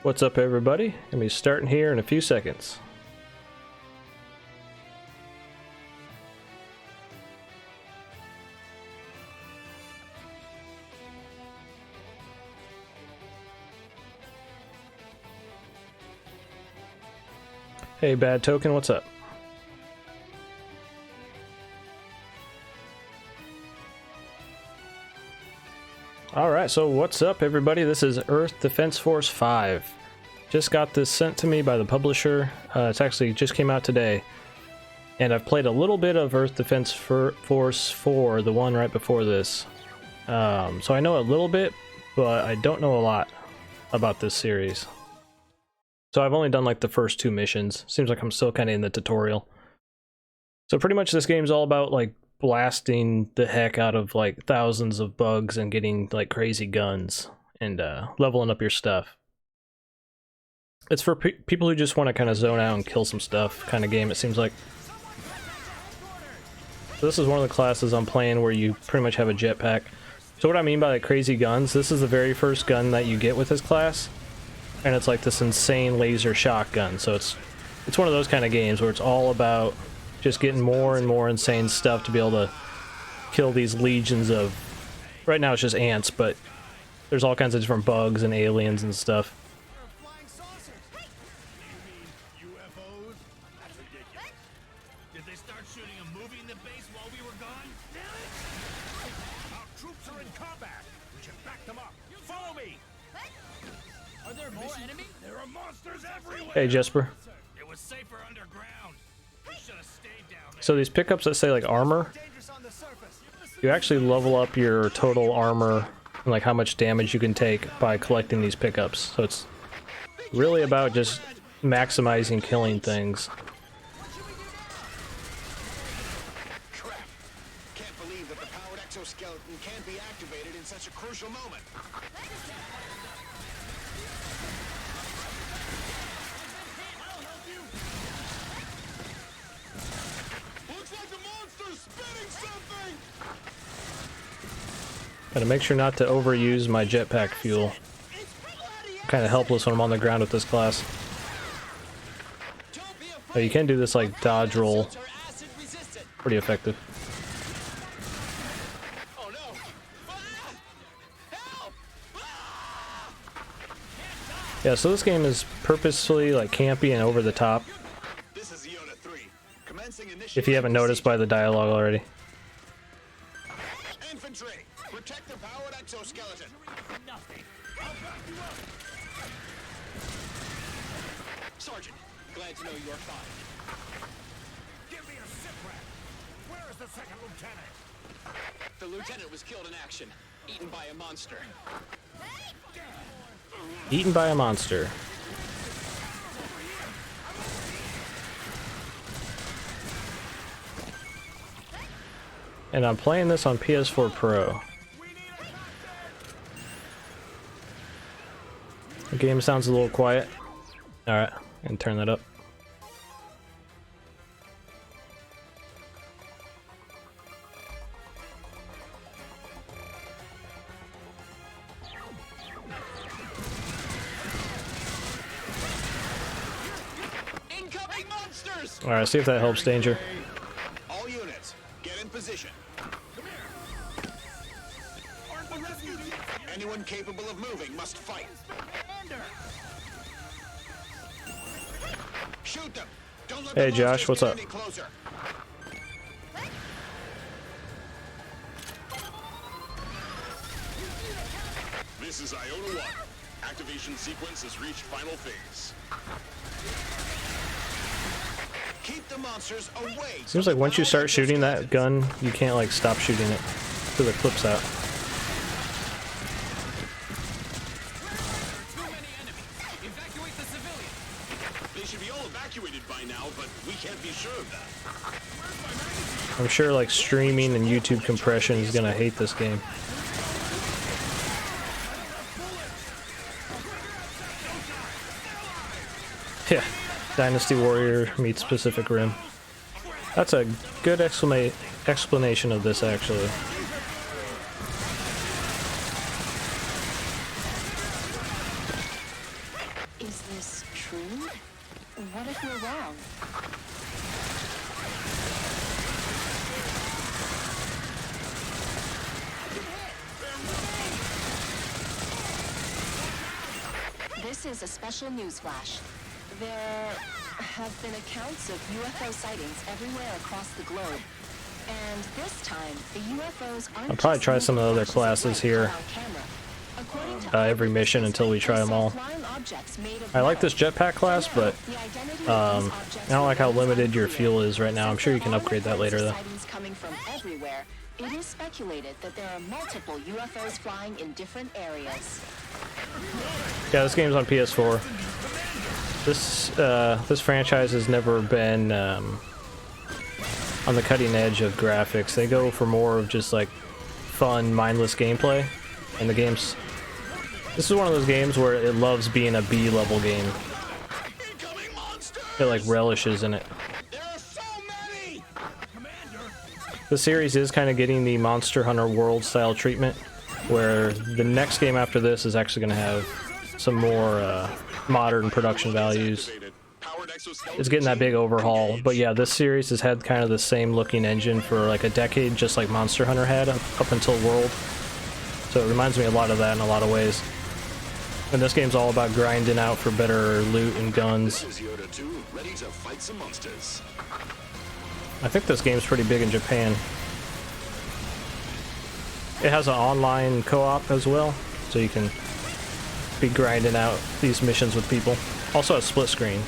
What's up, everybody? Gonna be starting here in a few seconds. Hey, Bad Token, what's up? Alright, so what's up, everybody? This is Earth Defense Force 5. Just got this sent to me by the publisher. It's actually just came out today. And I've played a little bit of Earth Defense Force 4, the one right before this. So I know a little bit, but I don't know a lot about this series. So I've only done like the first two missions. Seems like I'm still kind of in the tutorial. So pretty much this game's all about like blasting the heck out of like thousands of bugs and getting like crazy guns and leveling up your stuff. It's for people who just want to kind of zone out and kill some stuff kind of game, it seems like. So this is one of the classes I'm playing where you pretty much have a jetpack. So what I mean by like crazy guns, this is the very first gun that you get with this class. And it's like this insane laser shotgun. So it's one of those kind of games where it's all about just getting more and more insane stuff to be able to kill these legions of... Right now it's just ants, but there's all kinds of different bugs and aliens and stuff. Did they start shooting a movie in the base while we were gone? Our troops are in combat. We should back them up. Follow me. Are there more enemies? There are monsters everywhere. Hey, Jesper. It was safer underground. We should have stayed down there. So these pickups that say like armor, you actually level up your total armor and like how much damage you can take by collecting these pickups. So it's really about just maximizing killing things. Crap. Can't believe that the powered exoskeleton can't be activated in such a crucial moment. Looks like the monster's spitting something! Gotta make sure not to overuse my jetpack fuel. Kind of helpless when I'm on the ground with this class. Oh, you can do this like dodge roll. Pretty effective. Oh no! Help! Yeah, so this game is purposefully like campy and over the top. This is Iota 3. Commencing initiative. If you haven't noticed by the dialogue already. Infantry, protect the powered exoskeleton. Nothing. I'll back you up. Sergeant, glad to know you are fine. Give me a sit rep. Where is the second lieutenant? The lieutenant was killed in action, eaten by a monster. Eaten by a monster. And I'm playing this on PS4 Pro. The game sounds a little quiet. Alright, and turn that up. Incoming monsters! Alright, see if that helps, Danger. All units, get in position. Anyone capable of moving must fight. Shoot them! Don't let Hey, the Josh, monsters what's get up? any closer. This is Iota 1. Activation sequence has reached final phase. Keep the monsters away. Seems like once you start shooting that gun, you can't like stop shooting it till it clips out. Too many enemies. Evacuate the civilians. They should be all evacuated by now, but we can't be sure of that. I'm sure like streaming and YouTube compression is gonna hate this game. Yeah, Dynasty Warrior meets Pacific Rim. That's a good explanation of this, actually. is a special news flash. There have been accounts of UFO sightings everywhere across the globe. And this time, the UFOs aren't I'll probably just try some of the other flashes of classes light here. on camera. According to Every mission until we try them all. flying objects made of I like this metal. jetpack class, but The identity I of these objects don't like how remains limited your unclear. fuel is right now. I'm sure you can Since there upgrade are that later though. sightings coming from everywhere, it is speculated that there are multiple UFOs flying in different areas. Yeah, this game's on PS4. This franchise has never been on the cutting edge of graphics. They go for more of just like fun, mindless gameplay, and the game's. This is one of those games where it loves being a B-level game. Incoming monsters! It like relishes in it. There are so many! The series is kind of getting the Monster Hunter World style treatment, where the next game after this is actually going to have some more modern production values. Powered exoskeleton It's getting that big overhaul, but yeah, this series has had kind of the same looking engine for like a decade, just like Monster Hunter had up until World. So it reminds me a lot of that in a lot of ways. And this game's all about grinding out for better loot and guns. This is Yoda 2, ready to fight some monsters. I think this game's pretty big in Japan. It has an online co-op as well, so you can be grinding out these missions with people. Also a split screen.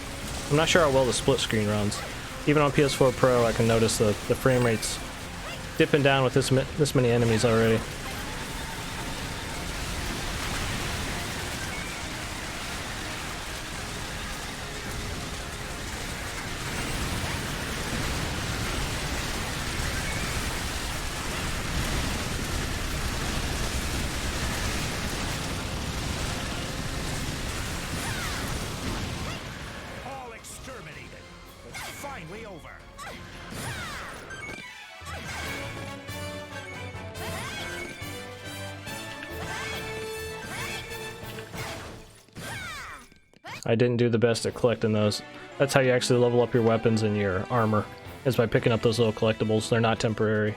I'm not sure how well the split screen runs. Even on PS4 Pro, I can notice the frame rate's dipping down with this many enemies already. All exterminated. It's finally over. I didn't do the best at collecting those. That's how you actually level up your weapons and your armor, is by picking up those little collectibles. They're not temporary.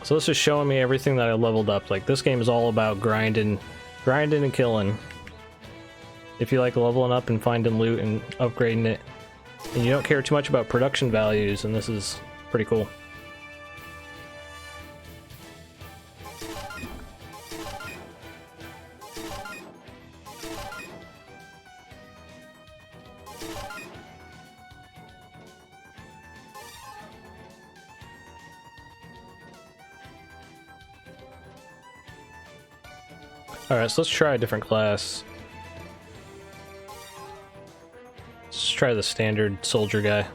So this is showing me everything that I leveled up. Like, this game is all about grinding and killing. If you like leveling up and finding loot and upgrading it, and you don't care too much about production values, and this is pretty cool. Alright, so let's try a different class. Let's try the standard soldier guy.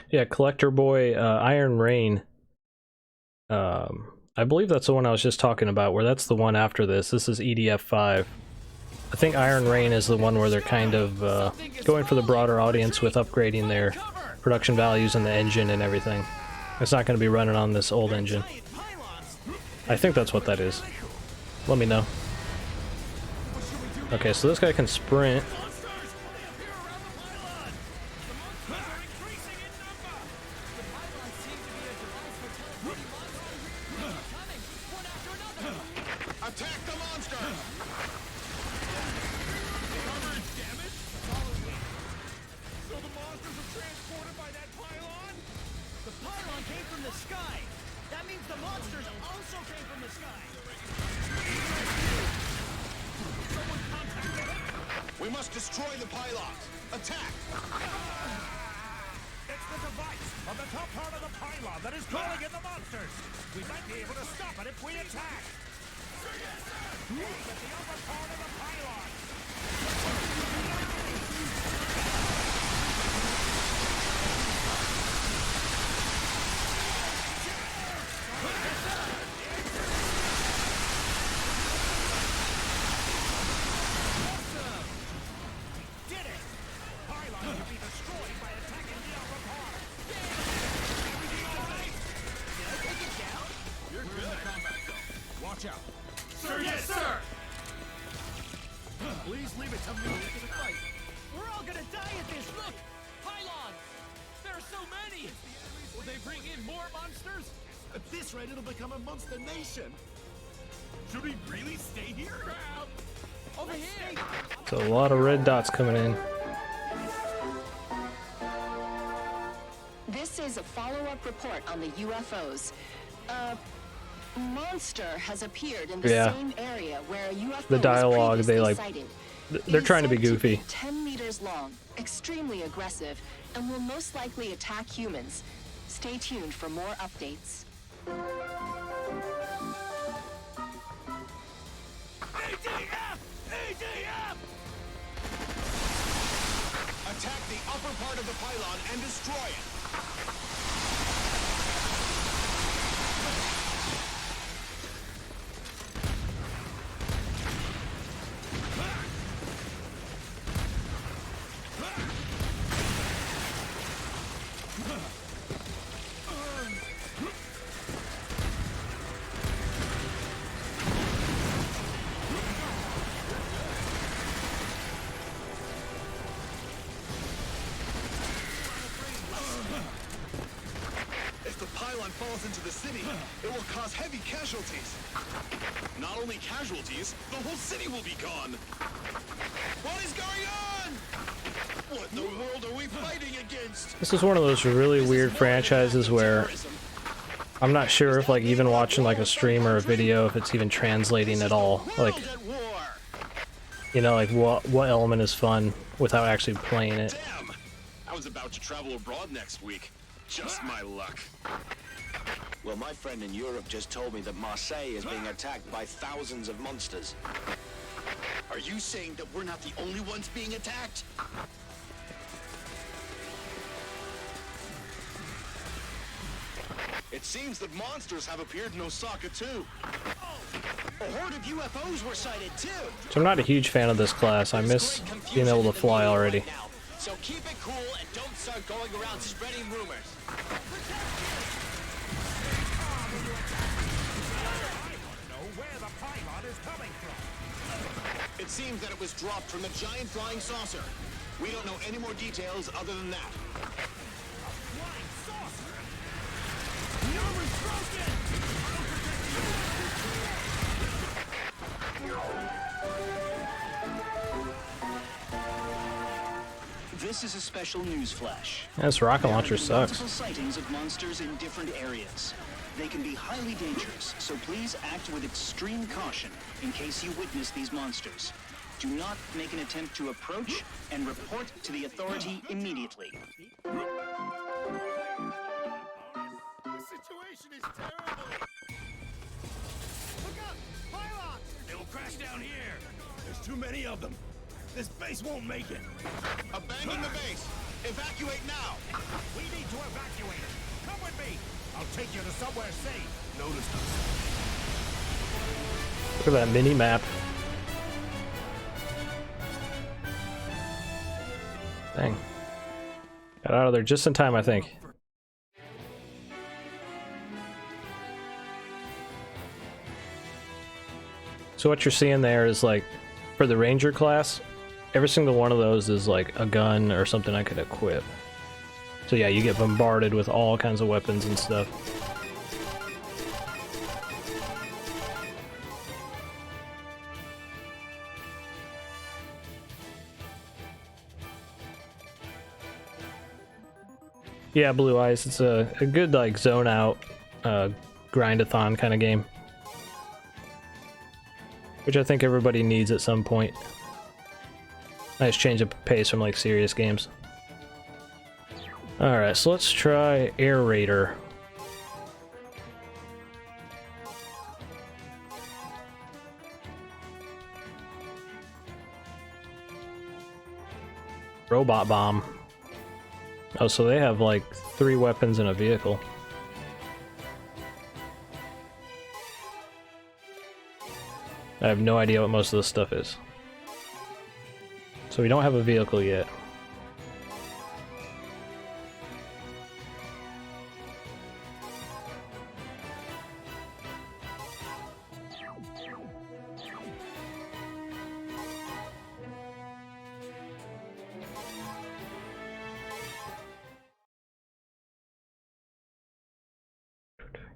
Yeah, Collector Boy, Iron Rain. I believe that's the one I was just talking about, where that's the one after this. This is EDF 5. I think Iron Rain is the one where they're kind of going for the broader audience with upgrading their production values and the engine and everything. It's not going to be running on this old engine. I think that's what that is. Let me know. Okay, so this guy can sprint. Attack the monster! So the monsters were transported by that pylon? The pylon came from the sky. That means the monsters also came from the sky. We must destroy the pylons! Attack! It's the device on the top part of the pylon that is calling in the monsters. We might be able to stop it if we attack. Aim at the upper part of the pylon. Did it! Watch out. Sir, yes, sir! Please leave it to me. We're all gonna die at this. Look, pylons. There are so many. Will they bring in more monsters? At this rate, it'll become a monster nation. Should we really stay here? Over here. It's a lot of red dots coming in. This is a follow-up report on the UFOs. A monster has appeared in the Yeah. same area where a UFO The dialogue, was they, previously like, sighted. they're It is trying to be said goofy. 10 meters long, extremely aggressive, and will most likely attack humans. Stay tuned for more updates. ADF! ADF! Attack the upper part of the pylon and destroy it. If the pylon falls into the city, it will cause heavy casualties. Not only casualties, the whole city will be gone. What is going on? What in the world are we fighting against? This is one of those really weird franchises where I'm not sure if, like, even watching like a stream or a video, if it's even translating at all. Like, World at war. you know, like what element is fun without actually playing it. Damn! I was about to travel abroad next week. Just my luck. Well, my friend in Europe just told me that Marseille is being attacked by thousands of monsters. Are you saying that we're not the only ones being attacked? It seems that monsters have appeared in Osaka too. A horde of UFOs were sighted too. So I'm not a huge fan of this class. I miss being able to fly already. So keep it cool and don't start going around spreading rumors. Know where the pylon is coming from. It seems that it was dropped from the giant flying saucer. We don't know any more details other than that. Flying saucer. The armor's broken. This is a special news flash. This rocket There have launcher been sucks. multiple sightings of monsters in different areas. They can be highly dangerous, so please act with extreme caution in case you witness these monsters. Do not make an attempt to approach and report to the authority immediately. The situation is terrible. Look up, pylons. They will crash down here. There's too many of them. This base won't make it. Abandon the base. Evacuate now. We need to evacuate. Come with me. I'll take you to somewhere safe. Notice us. Look at that mini map. Dang. Got out of there just in time, I think. So what you're seeing there is, like, for the Ranger class, every single one of those is like a gun or something I could equip. So yeah, you get bombarded with all kinds of weapons and stuff. Yeah, Blue Eyes, it's a good, like, zone out, grind-a-thon kind of game. Which I think everybody needs at some point. Nice change of pace from, like, serious games. Alright, so let's try Air Raider. Robot Bomb. Oh, so they have, like, 3 weapons in a vehicle. I have no idea what most of this stuff is. So we don't have a vehicle yet.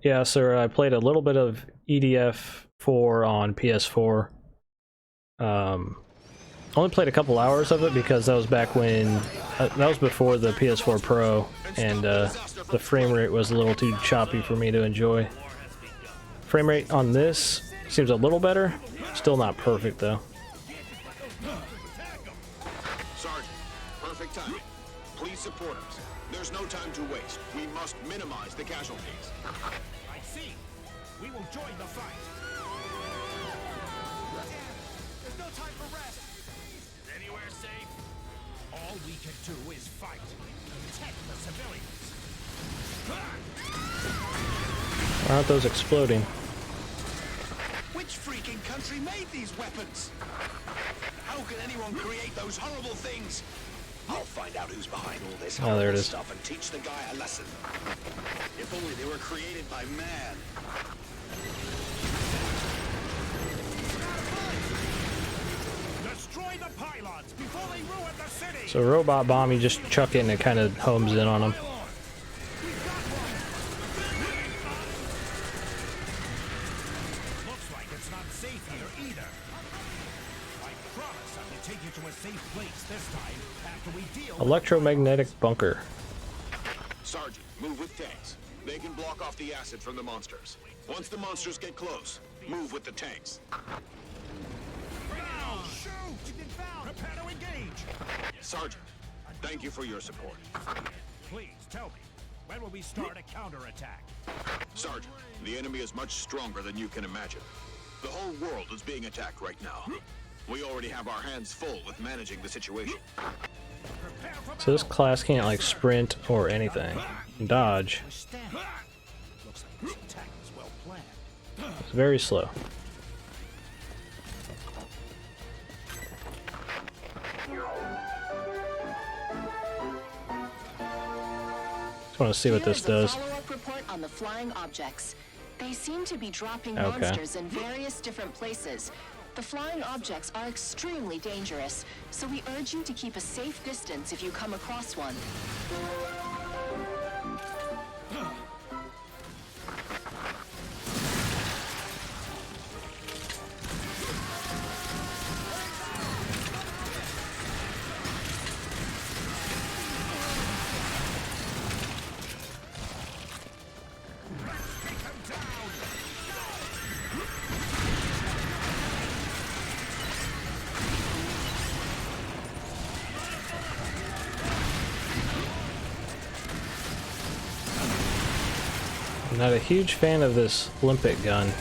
Yeah, sir. I played a little bit of EDF4 on PS4. Only played a couple hours of it because that was back when that was before the PS4 Pro, and the frame rate was a little too choppy for me to enjoy. Frame rate on this seems a little better. Still not perfect though. Sergeant, perfect timing. Please support us. There's no time to waste. We must minimize the casualties. I see. We will join the fight. There's no time for rest. Is anywhere safe? All we can do is fight. Protect the civilians. Why aren't those exploding? Which freaking country made these weapons? How can anyone create those horrible things? I'll find out who's behind all this Oh, there it is. stuff and teach the guy a lesson. If only they were created by man. Destroy the pylons before they ruin the city. So robot bomb, you just chuck it and it kind of homes in on them. Looks like it's not safe here either. I promise I will take you to a safe place this time after we deal with Electromagnetic bunker. Sergeant, move with tanks. They can block off the acid from the monsters. Once the monsters get close, move with the tanks. Shoot! You've been found! Prepare to engage! Sergeant, thank you for your support. Please, tell me, when will we start a counterattack? Sergeant, the enemy is much stronger than you can imagine. The whole world is being attacked right now. We already have our hands full with managing the situation. So this class can't like sprint or anything. Dodge. Stand. Looks like this attack is well planned. It's very slow. Just want to see what this does. Follow-up report on the flying objects. They seem to be dropping Okay. monsters in various different places. The flying objects are extremely dangerous, so we urge you to keep a safe distance if you come across one. I'm not a huge fan of this Olympic gun.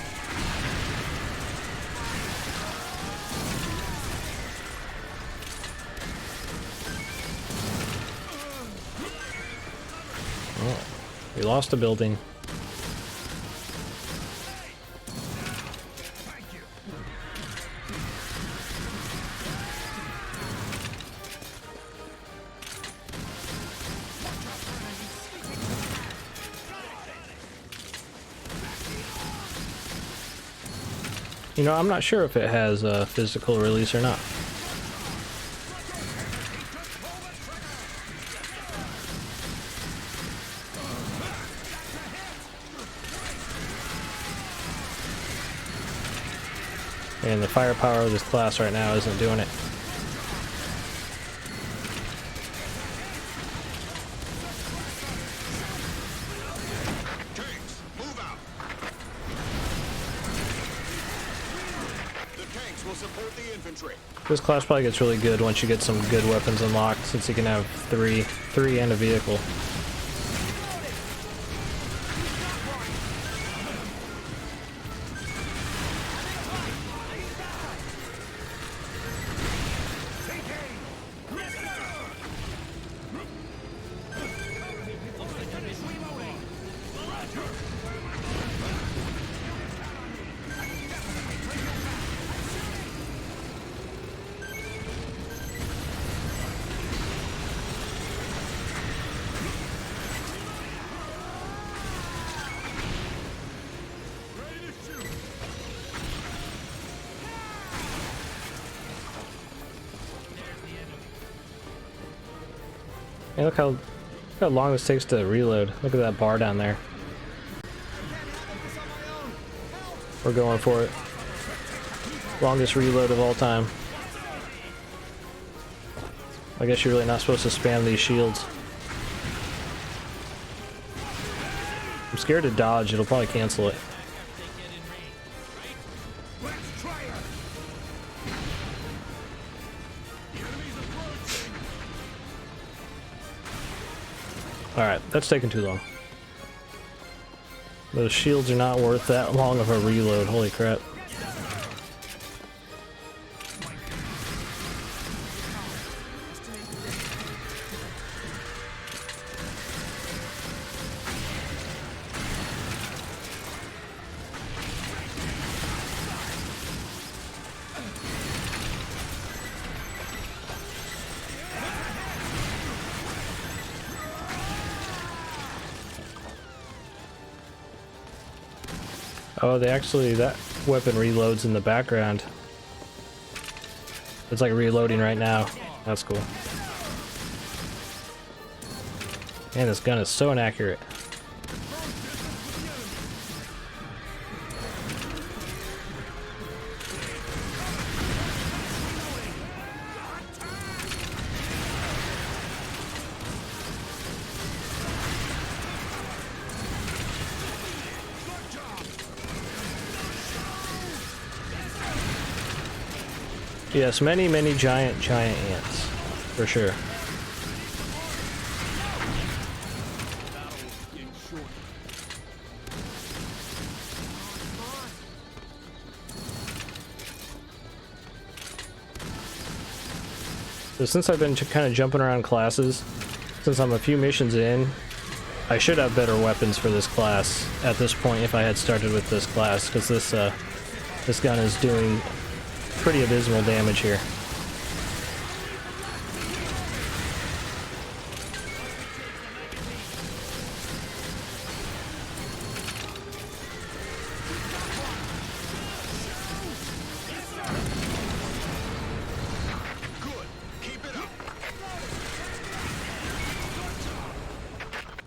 Oh, we lost a building. You know, I'm not sure if it has a physical release or not. And the firepower of this class right now isn't doing it. Tanks, move out! The tanks will support the infantry. This class probably gets really good once you get some good weapons unlocked, since you can have three and a vehicle. Hey, look how long this takes to reload. Look at that bar down there. We're going for it. Longest reload of all time. I guess you're really not supposed to spam these shields. I'm scared to dodge, it'll probably cancel it. Alright, that's taking too long. Those shields are not worth that long of a reload, holy crap. Oh, they actually, that weapon reloads in the background. It's like reloading right now. That's cool. Man, this gun is so inaccurate. Yes, many, many giant ants, for sure. So since I've been kind of jumping around classes, since I'm a few missions in, I should have better weapons for this class at this point if I had started with this class, because this gun is doing pretty abysmal damage here. Good. Keep it up.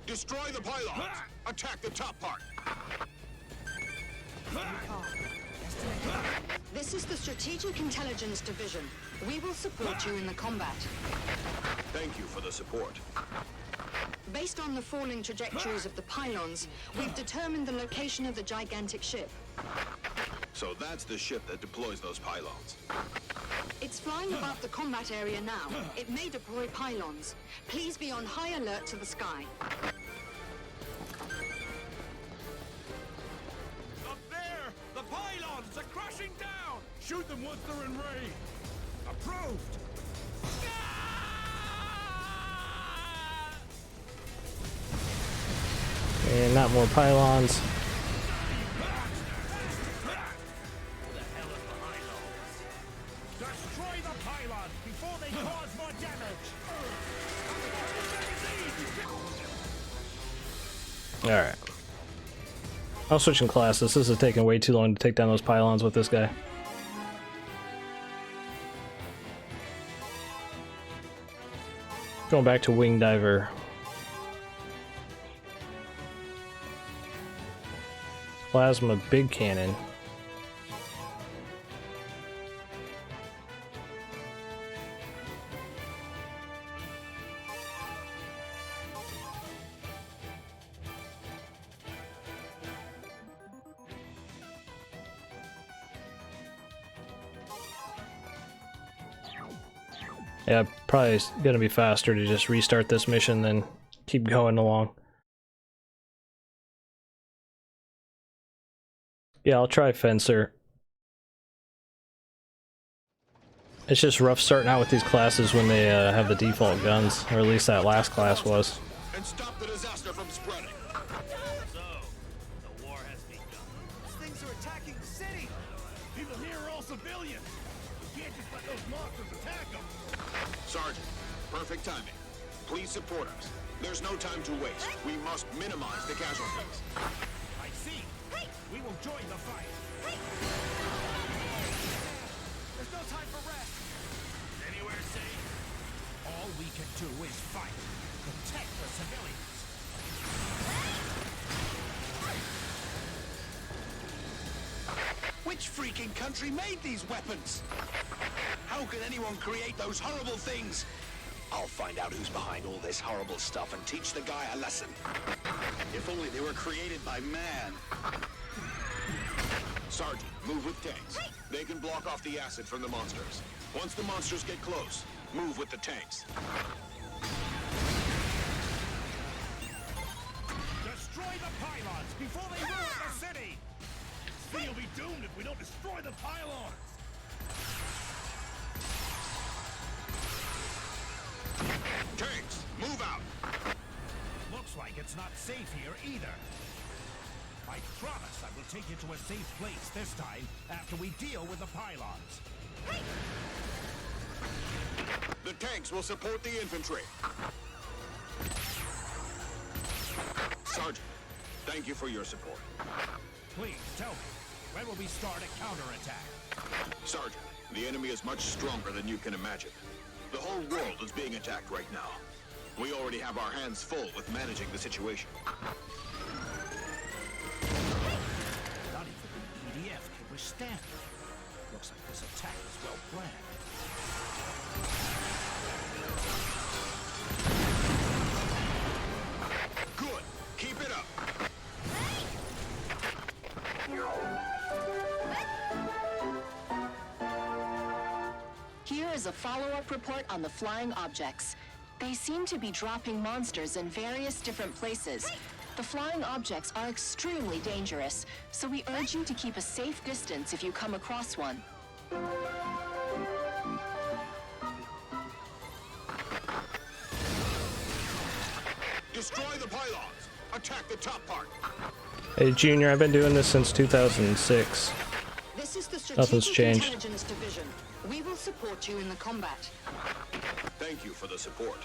Destroy the pylons. Attack the top part. This is the Strategic Intelligence Division. We will support you in the combat. Thank you for the support. Based on the falling trajectories of the pylons, we've determined the location of the gigantic ship. So that's the ship that deploys those pylons. It's flying above the combat area now. It may deploy pylons. Please be on high alert to the sky. Up there! The pylons are crashing down! Shoot them once they're in range! Approved! And not more pylons. Destroy the pylons before they cause more damage! Alright. I'm switching classes. This is taking way too long to take down those pylons with this guy. Going back to Wing Diver. Plasma Big Cannon. Yeah, probably gonna be faster to just restart this mission than keep going along. Yeah, I'll try Fencer. It's just rough starting out with these classes when they have the default guns, or at least that last class was. And stop the disaster from spreading. So, the war has begun. These things are attacking the city! People here are all civilians! You can't just let those monsters attack them! Sergeant, perfect timing. Please support us. There's no time to waste. We must minimize the casualties. I see! We will join the fight! There's no time for rest! Anywhere safe? All we can do is fight. Protect the civilians. Which freaking country made these weapons? How can anyone create those horrible things? I'll find out who's behind all this horrible stuff and teach the guy a lesson. If only they were created by man. Sergeant, move with tanks. They can block off the acid from the monsters. Once the monsters get close, move with the tanks. Destroy the pylons before they ruin the city! The city will be doomed if we don't destroy the pylons! Tanks, move out! Looks like it's not safe here either. I promise I will take you to a safe place this time after we deal with the pylons. The tanks will support the infantry. Sergeant, thank you for your support. Please tell me, when will we start a counterattack? Sergeant, the enemy is much stronger than you can imagine. The whole world is being attacked right now. We already have our hands full with managing the situation. Not even the EDF can withstand it. Looks like this attack is well planned. Good. Keep it up. Here is a follow-up report on the flying objects. They seem to be dropping monsters in various different places. The flying objects are extremely dangerous, so we urge you to keep a safe distance if you come across one. Destroy the pylons. Attack the top part. Hey, Junior, I've been doing this since 2006. This is the Nothing's Strategic changed. Intelligence Division. We will support you in the combat. Thank you for the support.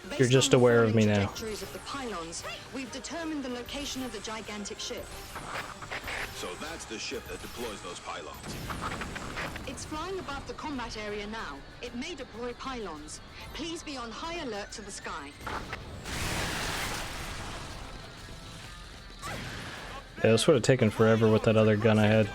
Based You're just on the aware of falling me now. trajectories of the pylons, we've determined the location of the gigantic ship. So that's the ship that deploys those pylons. It's flying above the combat area now. It may deploy pylons. Please be on high alert to the sky. Yeah, this would have taken forever with that other gun I had.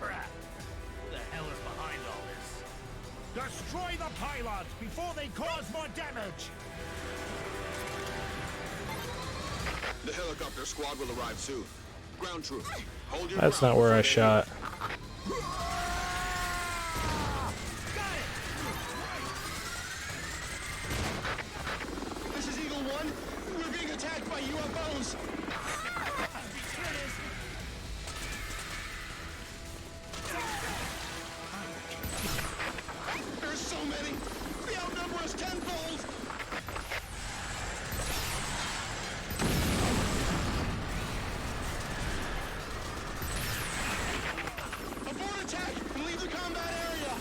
Crap! Who the hell is behind all this? Destroy the pylons before they cause more damage! The helicopter squad will arrive soon. Ground troops, hold your That's ground not where I before they- shot. This is Eagle 1. We're being attacked by UFOs. There's so many. They outnumber us tenfold. Abort attack and leave the combat area.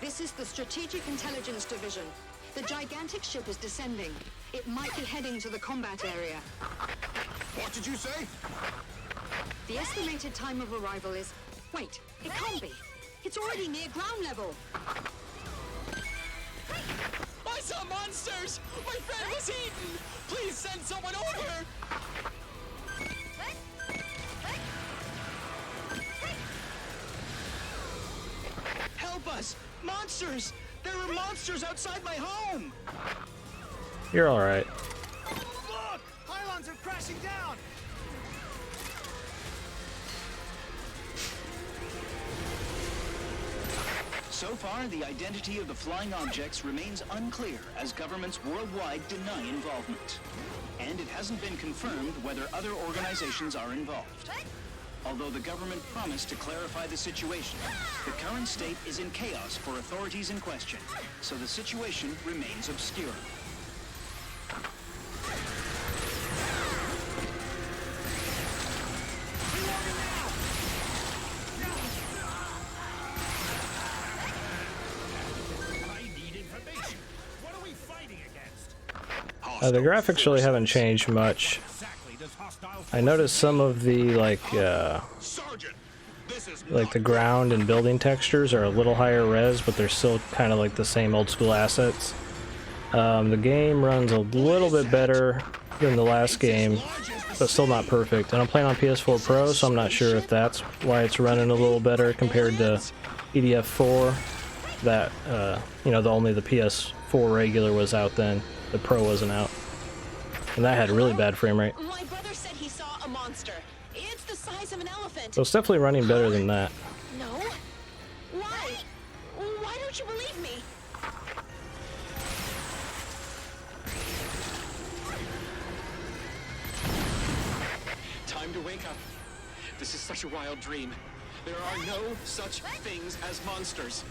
This is the Strategic Intelligence Division. The gigantic ship is descending. It might be heading to the combat area. What did you say? The estimated time of arrival is... Wait, it can't be. It's already near ground level. I saw monsters! My friend was eaten! Please send someone over! Help us! Monsters! There are monsters outside my home! You're alright. Look! Pylons are crashing down! So far, the identity of the flying objects remains unclear as governments worldwide deny involvement. And it hasn't been confirmed whether other organizations are involved. Although the government promised to clarify the situation, the current state is in chaos for authorities in question, so the situation remains obscure. I need information. What are we fighting against? The graphics really haven't changed much. Exactly does I noticed some of the Sergeant, this is like the ground and building textures are a little higher res, but they're still kind of like the same old school assets. The game runs a little bit better than the last game, but still not perfect. And I'm playing on PS4 Pro, so I'm not sure if that's why it's running a little better compared to EDF4. That you know, only the PS4 regular was out then. The Pro wasn't out, and that had really bad frame rate. My brother said he saw a monster. It's the size of an elephant. So it's definitely running better than that. No? Why? Why don't you believe me? Time to wake up. This is such a wild dream. There are no such things as monsters.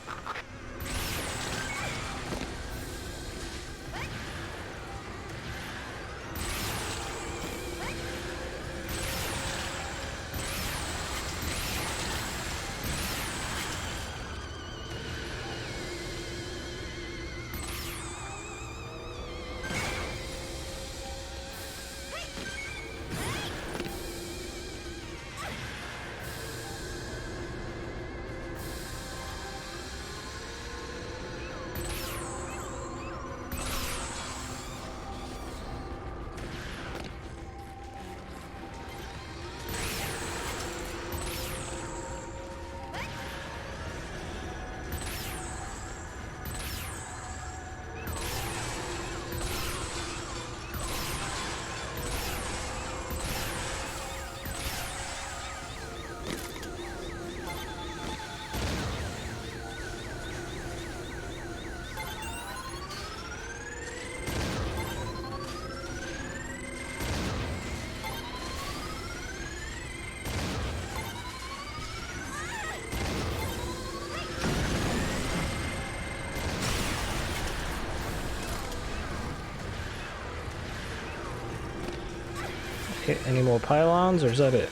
Okay, any more pylons, or is that it?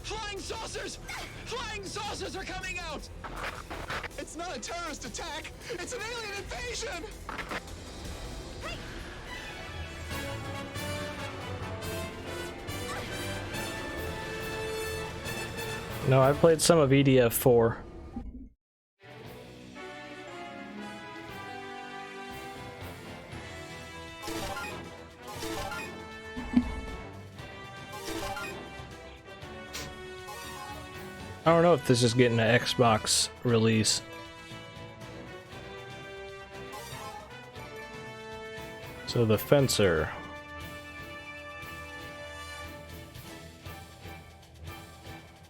Flying saucers! Flying saucers are coming out! It's not a terrorist attack! It's an alien invasion! No, I played some of EDF4. I don't know if this is getting an Xbox release. So the Fencer.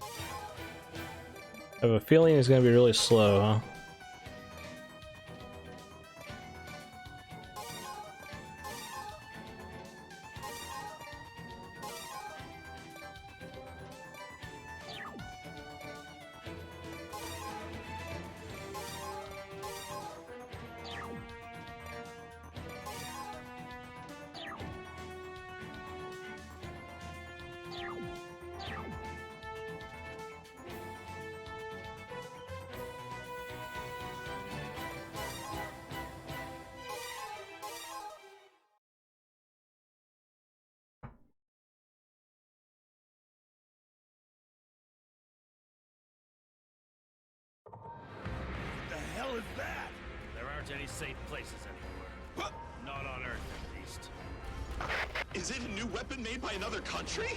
I have a feeling it's going to be really slow, huh? hell is that? There aren't any safe places anymore. Not on Earth, at least. Is it a new weapon made by another country? Hey,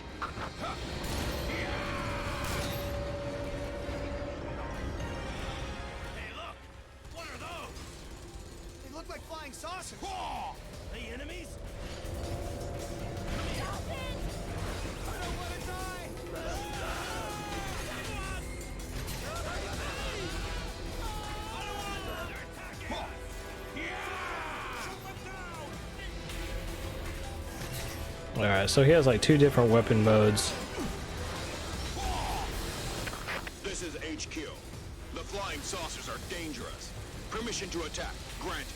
look! What are those? They look like flying saucers. Whoa! They enemies? I don't want to die. Alright, so he has like 2 different weapon modes. This is HQ. The flying saucers are dangerous. Permission to attack granted.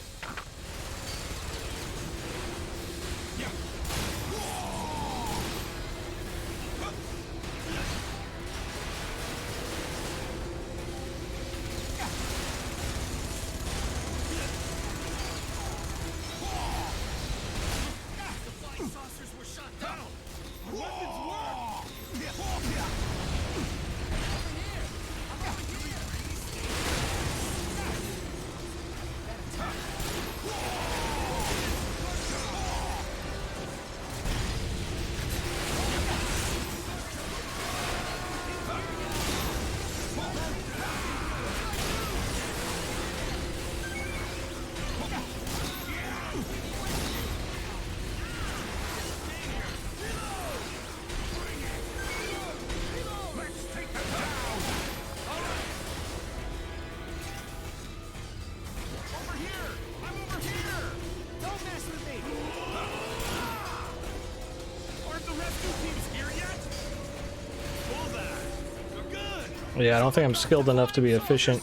Yeah, I don't think I'm skilled enough to be efficient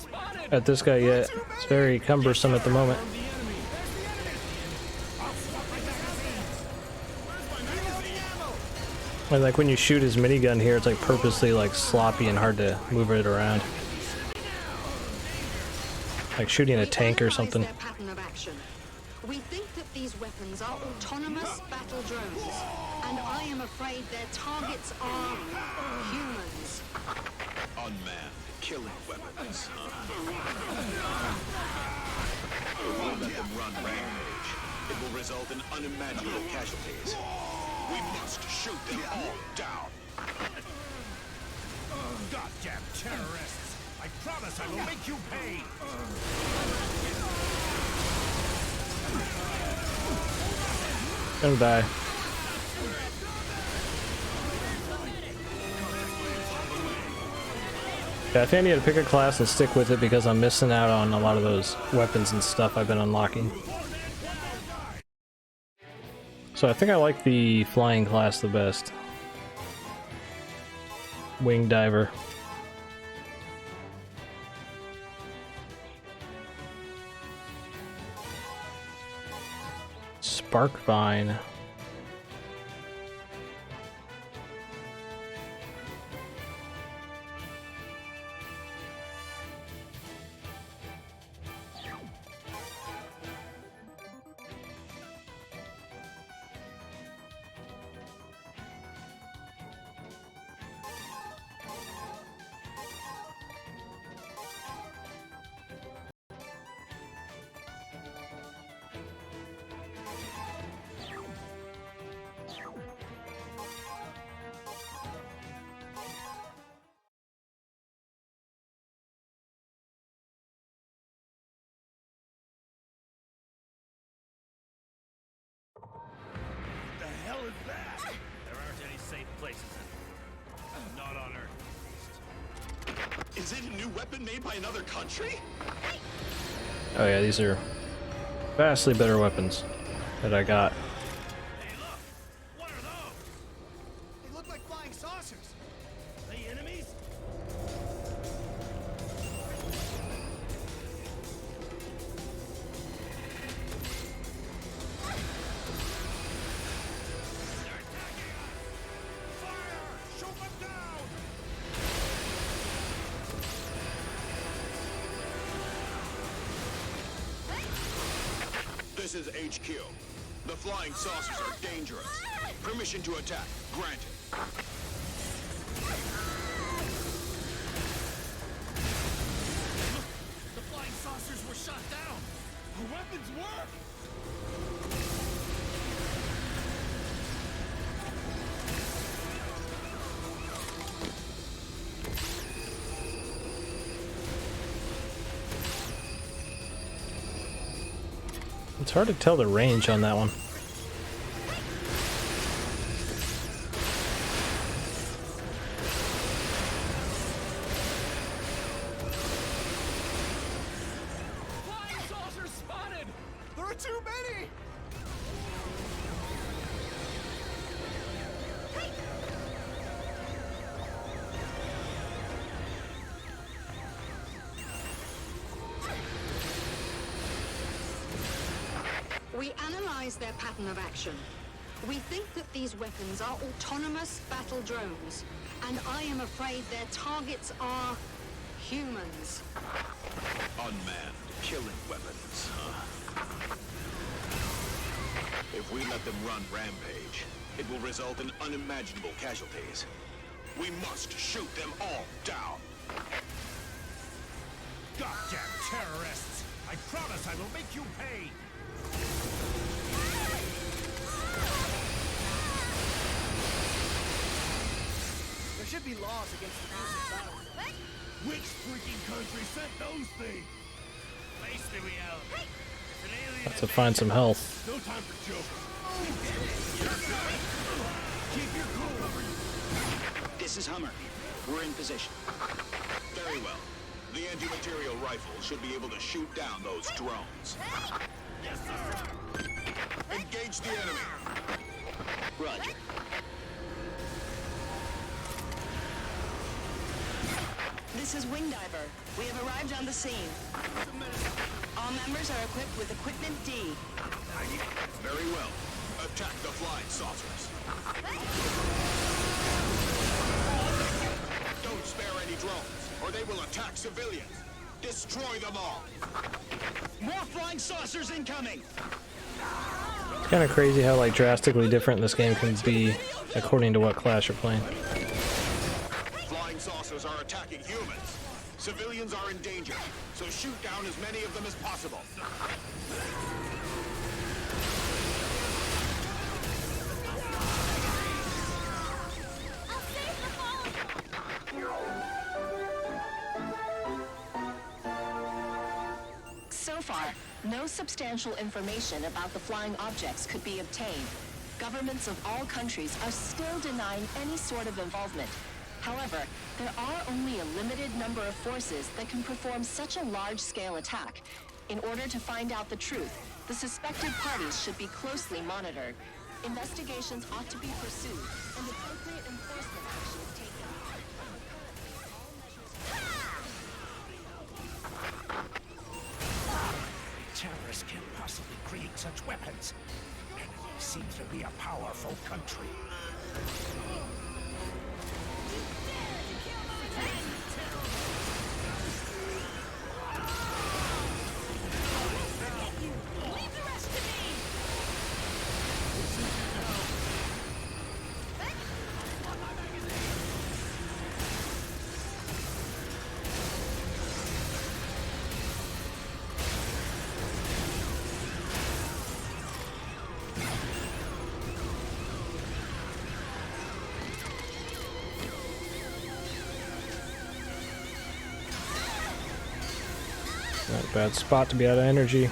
at this guy yet. It's very cumbersome at the moment. And like when you shoot his minigun here, it's like purposely like sloppy and hard to move it around. Like shooting a tank or something. Their pattern of action. We think that these weapons are autonomous battle drones, and I am afraid their targets are humans. Unmanned killing weapons. If we let them run rampage, it will result in unimaginable casualties. We must shoot them all down. Goddamn terrorists! I promise I will make you pay! Gonna die. Yeah, I think I need to pick a class and stick with it because I'm missing out on a lot of those weapons and stuff I've been unlocking. So I think I like the flying class the best. Wing diver. Spark vine. The hell is that? There aren't any safe places anymore. Not on Earth, at least. Is it a new weapon made by another country? Oh yeah, these are vastly better weapons that I got. Hey, look! What are those? They look like flying saucers. They enemies? They're attacking us! Fire! Shoot them down! This is HQ. The flying saucers are dangerous. Permission to attack granted. The flying saucers were It's hard to tell the range on that one. Flying saucers spotted! There are too many! We analyze their pattern of action. We think that these weapons are autonomous battle drones, and I am afraid their targets are humans. Unmanned killing weapons, huh? If we let them run rampage, it will result in unimaginable casualties. We must shoot them all down. Goddamn terrorists! I promise I will make you pay! There should be laws against the use of battle. Which freaking country sent those things? Face the reality. It's an alien. Have to find some health. No time for jokes. Keep your cool. This is Hummer. We're in position. Very well. The anti-material rifle should be able to shoot down those drones. Yes, sir. Engage the enemy. Roger. This is Wingdiver. We have arrived on the scene. All members are equipped with Equipment D. Very well. Attack the flying saucers. Don't spare any drones, or they will attack civilians. Destroy them all. More flying saucers incoming! It's kind of crazy how like drastically different this game can be according to what class you're playing. Flying saucers are attacking humans. Civilians are in danger, so shoot down as many of them as possible. So far, no substantial information about the flying objects could be obtained. Governments of all countries are still denying any sort of involvement. However, there are only a limited number of forces that can perform such a large-scale attack. In order to find out the truth, the suspected parties should be closely monitored. Investigations ought to be pursued, and appropriate enforcement action taken. Terrorists can't possibly create such weapons. Enemy seems to be a powerful country. Leave the rest to me! Not a bad spot to be out of energy.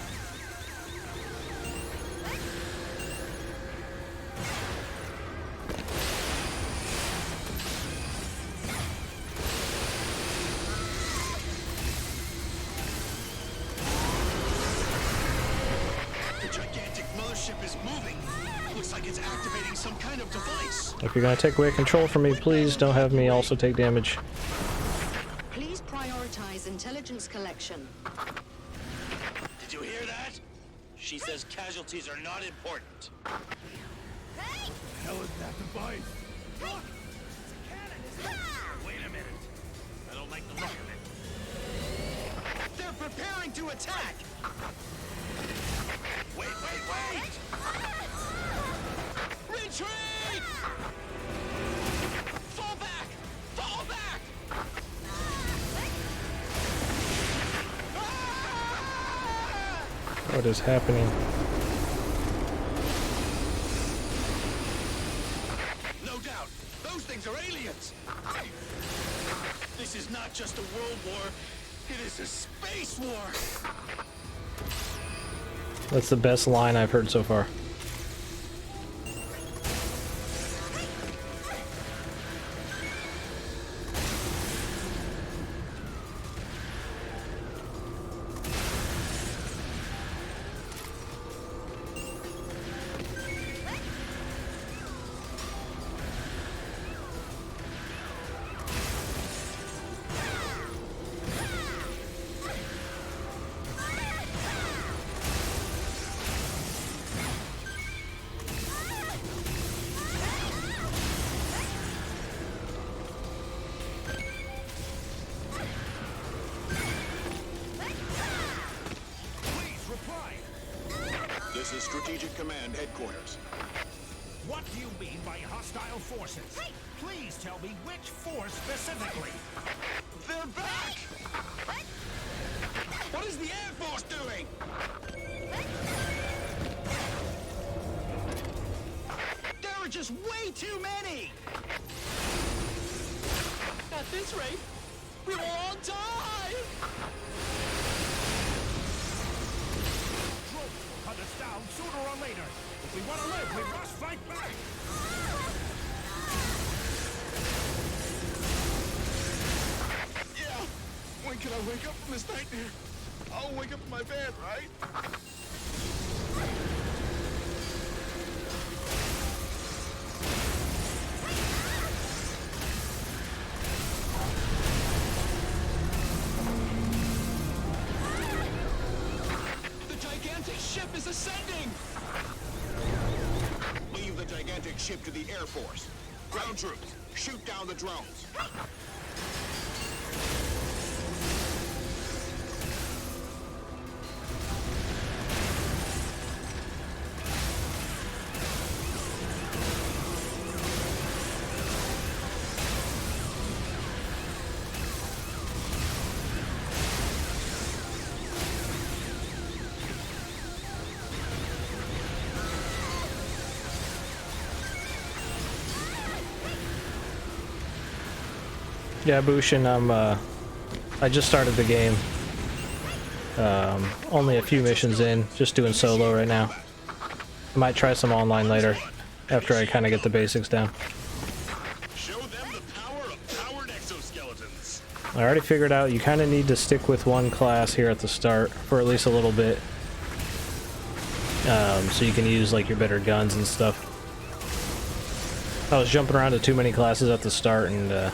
The gigantic mothership is moving. Looks like it's activating some kind of device. If you're gonna take away control from me, please don't have me also take damage. Please prioritize intelligence collection. Did you hear that? She says casualties are not important. Hell is that device? Look! It's a cannon, isn't it? Wait a minute. I don't like the look of it. They're preparing to attack! Wait! Retreat! Fall back! Fall back! What is happening? No doubt, those things are aliens! This is not just a world war, it is a space war! That's the best line I've heard so far. Please reply. This is Strategic Command Headquarters. What do you mean by hostile forces? Please tell me which force specifically. They're back! What is the Air Force doing? There are just way too many! At this rate, we will all die! Troops will cut us down sooner or later. If we want to live, we must fight back. Yeah! When can I wake up from this nightmare? I'll wake up in my bed, right? The gigantic ship is ascending! Leave the gigantic ship to the Air Force. Ground troops, shoot down the drones. Yeah, Bushin, I just started the game. Only a few missions in, just doing solo right now. I might try some online later, after I kind of get the basics down. Show them the power of powered exoskeletons. I already figured out you kind of need to stick with one class here at the start, for at least a little bit. So you can use like your better guns and stuff. I was jumping around to too many classes at the start, and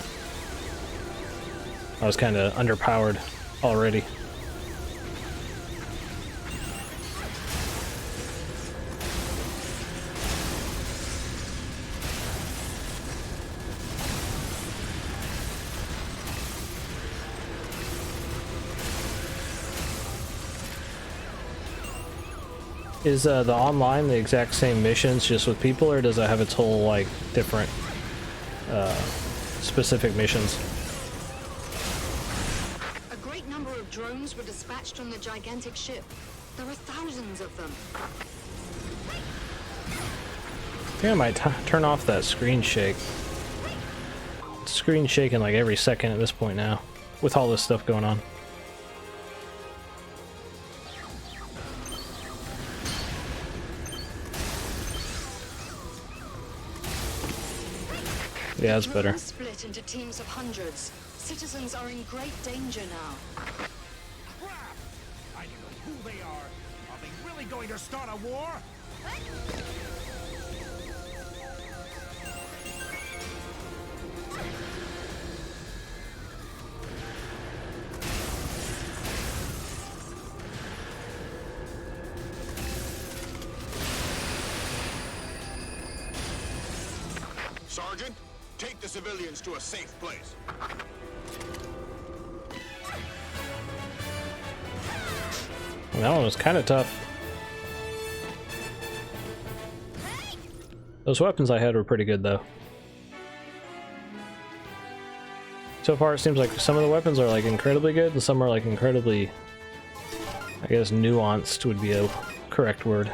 I was kind of underpowered already. Is the online the exact same missions just with people, or does it have its whole like different specific missions? A great number of drones were dispatched on the gigantic ship. There are thousands of them. I think I might turn off that screen shake. It's screen shaking like every second at this point now, with all this stuff going on. Yeah, it's better. Drones split into teams of hundreds. Citizens are in great danger now. Crap! I don't know who they are. Are they really going to start a war? Sergeant, take the civilians to a safe place. That one was kind of tough. Those weapons I had were pretty good though. So far it seems like some of the weapons are like incredibly good and some are like incredibly, I guess nuanced would be a correct word.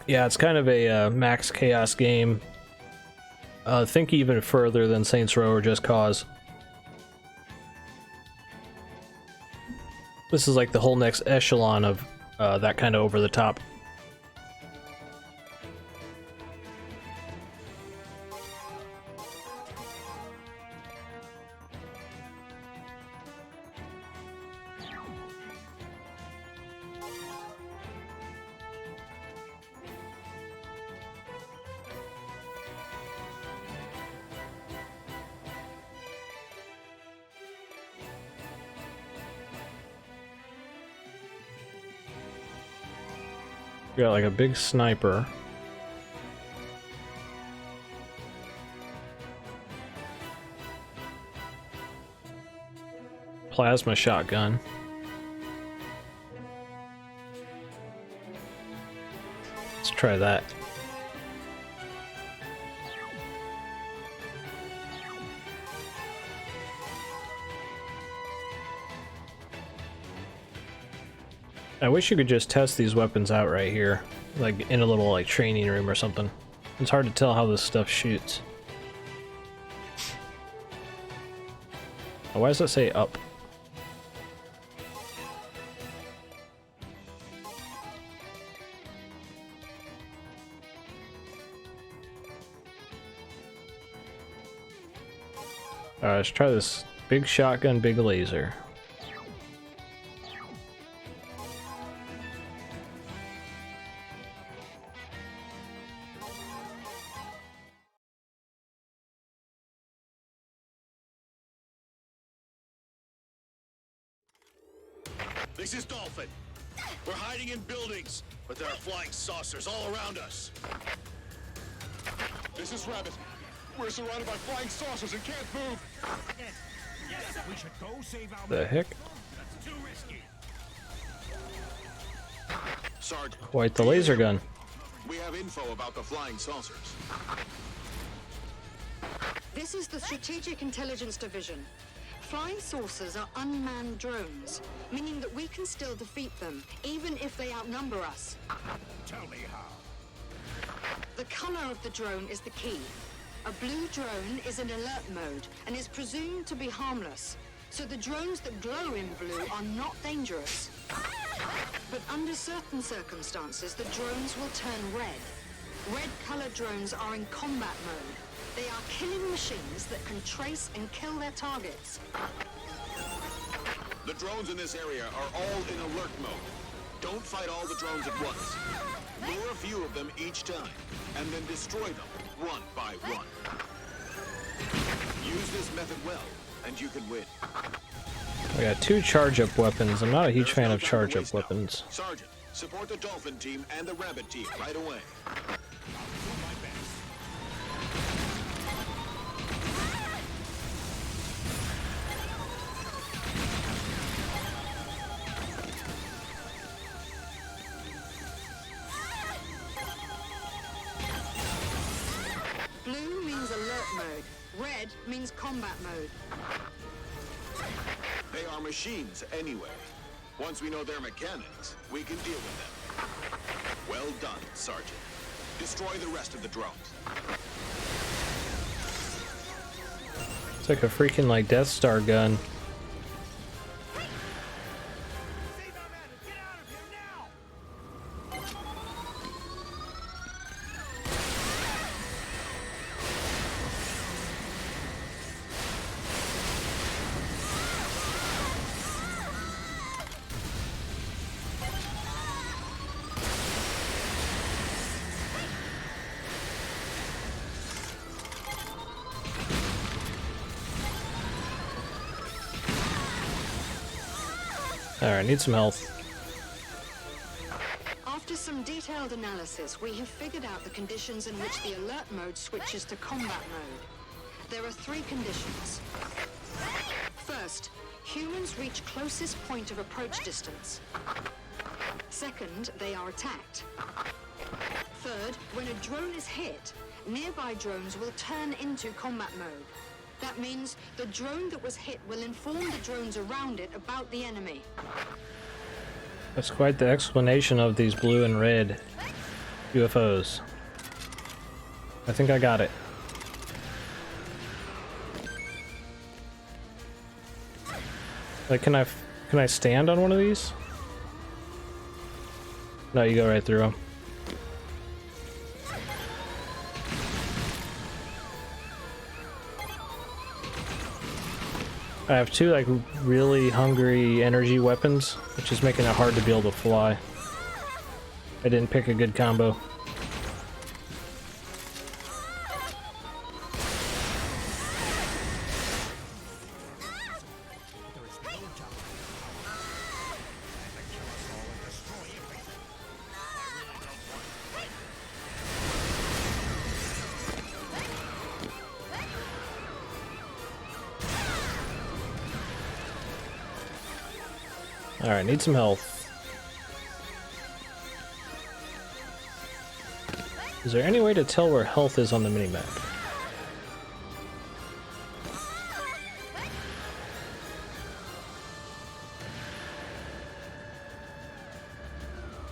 Yeah, it's kind of a max chaos game. Think even further than Saints Row or Just Cause. This is like the whole next echelon of that kind of over the top. Got like a big sniper. Plasma shotgun. Let's try that. I wish you could just test these weapons out right here, like in a little like training room or something. It's hard to tell how this stuff shoots. Oh, why does that say up? Alright, let's try this big shotgun, big laser. This is Dolphin. We're hiding in buildings, but there are flying saucers all around us. This is Rabbit. We're surrounded by flying saucers and can't move. Yes, we should go save our The heck? That's too risky. Sergeant, Quite the laser gun. we have info about the flying saucers. This is the Strategic Intelligence Division. Flying saucers are unmanned drones, meaning that we can still defeat them, even if they outnumber us. Tell me how. The color of the drone is the key. A blue drone is in alert mode and is presumed to be harmless, so the drones that glow in blue are not dangerous. But under certain circumstances, the drones will turn red. Red-colored drones are in combat mode. They are killing machines that can trace and kill their targets. The drones in this area are all in alert mode. Don't fight all the drones at once. Lure a few of them each time, and then destroy them one by one. Use this method well, and you can win. I got 2 charge-up weapons. I'm not a huge fan of charge-up weapons. Sergeant, support the Dolphin team and the Rabbit team right away. Blue means alert mode. Red means combat mode. They are machines anyway. Once we know their mechanics, we can deal with them. Well done, Sergeant. Destroy the rest of the drones. It's like a freaking like Death Star gun. Save our men and get out of here now! Alright, need some health. After some detailed analysis, we have figured out the conditions in which the alert mode switches to combat mode. There are 3 conditions. First, humans reach closest point of approach distance. Second, they are attacked. Third, when a drone is hit, nearby drones will turn into combat mode. That means the drone that was hit will inform the drones around it about the enemy. That's quite the explanation of these blue and red UFOs. I think I got it. Like, can I stand on one of these? No, you go right through them. I have two like really hungry energy weapons, which is making it hard to be able to fly. I didn't pick a good combo. Alright, need some health. Is there any way to tell where health is on the minimap?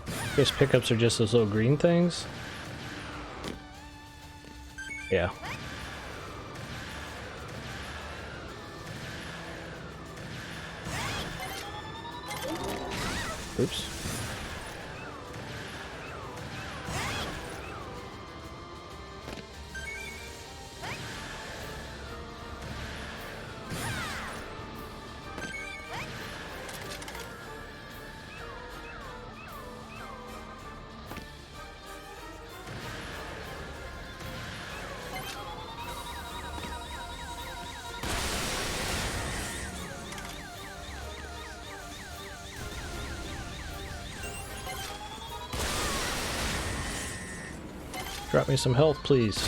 I guess pickups are just those little green things? Yeah. Oops. Drop me some health, please.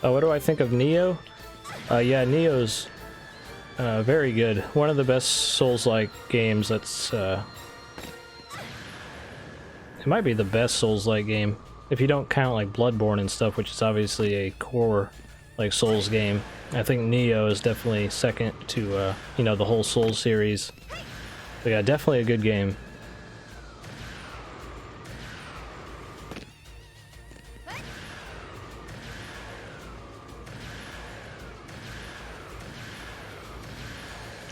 What do I think of Neo? Yeah, Neo's very good. One of the best Souls-like games that's... it might be the best Souls-like game. If you don't count like Bloodborne and stuff, which is obviously a core like Souls game. I think Neo is definitely second to, you know, the whole Souls series. But yeah, definitely a good game.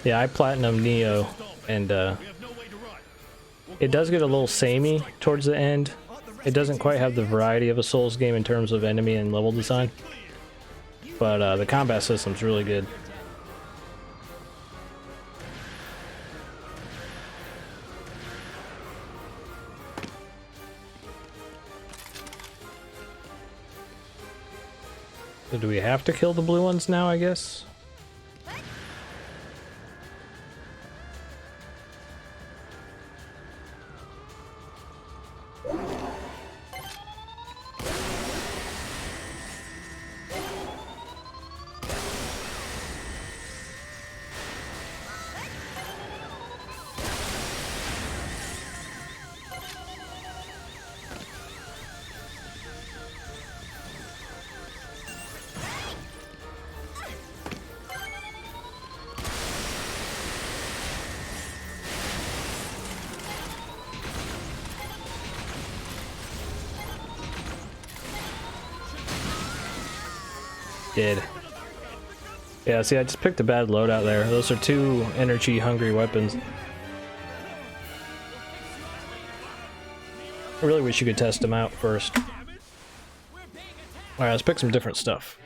Yeah, I platinum Neo, and it does get a little samey towards the end. It doesn't quite have the variety of a Souls game in terms of enemy and level design, but the combat system's really good. So do we have to kill the blue ones now, I guess? Did. Yeah, see, I just picked a bad loadout there. Those are two energy-hungry weapons. I really wish you could test them out first. Alright, let's pick some different stuff.